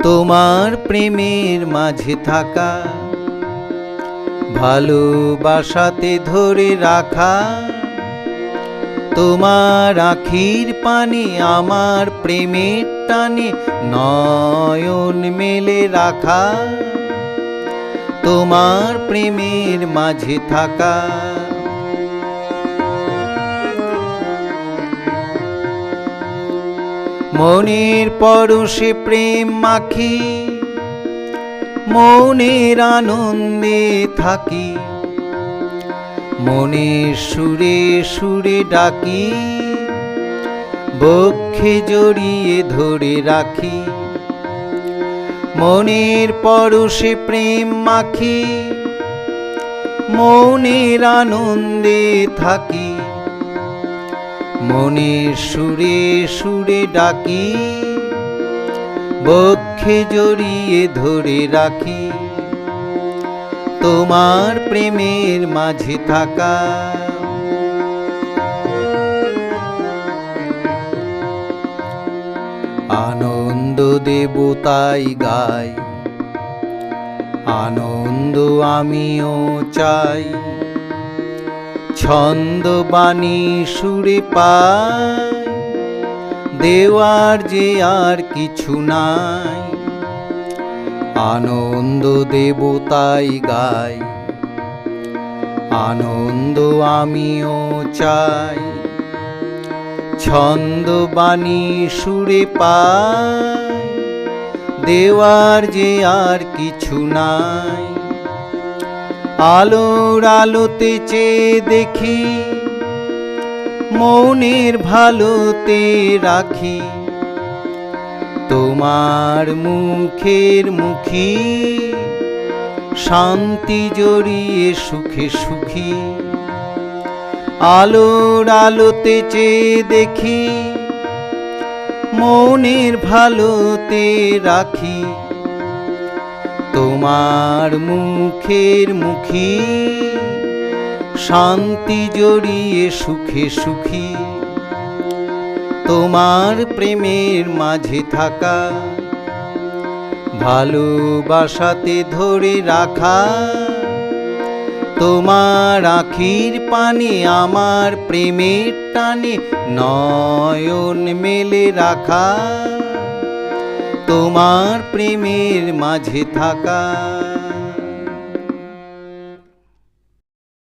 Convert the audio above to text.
তোমার প্রেমের মাঝে থাকা, ভালোবাসাতে ধরে রাখা, তোমার আখির পানে আমার প্রেমের টানে নয়ন মেলে রাখা, তোমার প্রেমের মাঝে থাকা। মনের পরশে প্রেম মাখি, মনের আনন্দে থাকি, মনের সুরে সুরে ডাকি, বক্ষে জড়িয়ে ধরে রাখি। মনের পরশে প্রেম মাখি, মনের আনন্দে থাকি, মনের সুরে সুরে ডাকি, বক্ষে জড়িয়ে ধরে রাখি, তোমার প্রেমের মাঝে থাকা। আনন্দ দেব তাই গাই, আনন্দ আমিও চাই, ছন্দ বাণী সুরে পাই, দেওয়ার যে আর কিছু নাই। আনন্দ দেব তাই গাই, আনন্দ আমিও চাই, ছন্দ বাণী সুরে পাই, দেওয়ার যে আর কিছু নাই। আলোর আলোতে চেয়ে দেখি, মনের ভালোতে রাখি, তোমার মুখের মুখী, শান্তি জড়িয়ে সুখে সুখী। আলোর আলোতে চেয়ে দেখি, মনের ভালোতে রাখি, তোমার মুখের মুখী, শান্তি জড়িয়ে সুখে সুখী। তোমার প্রেমের মাঝে থাকা, ভালোবাসাতে ধরে রাখা, তোমার আখির পানে আমার প্রেমের টানে নয়ন মেলে রাখা, তোমার প্রেমের মাঝে থাকা।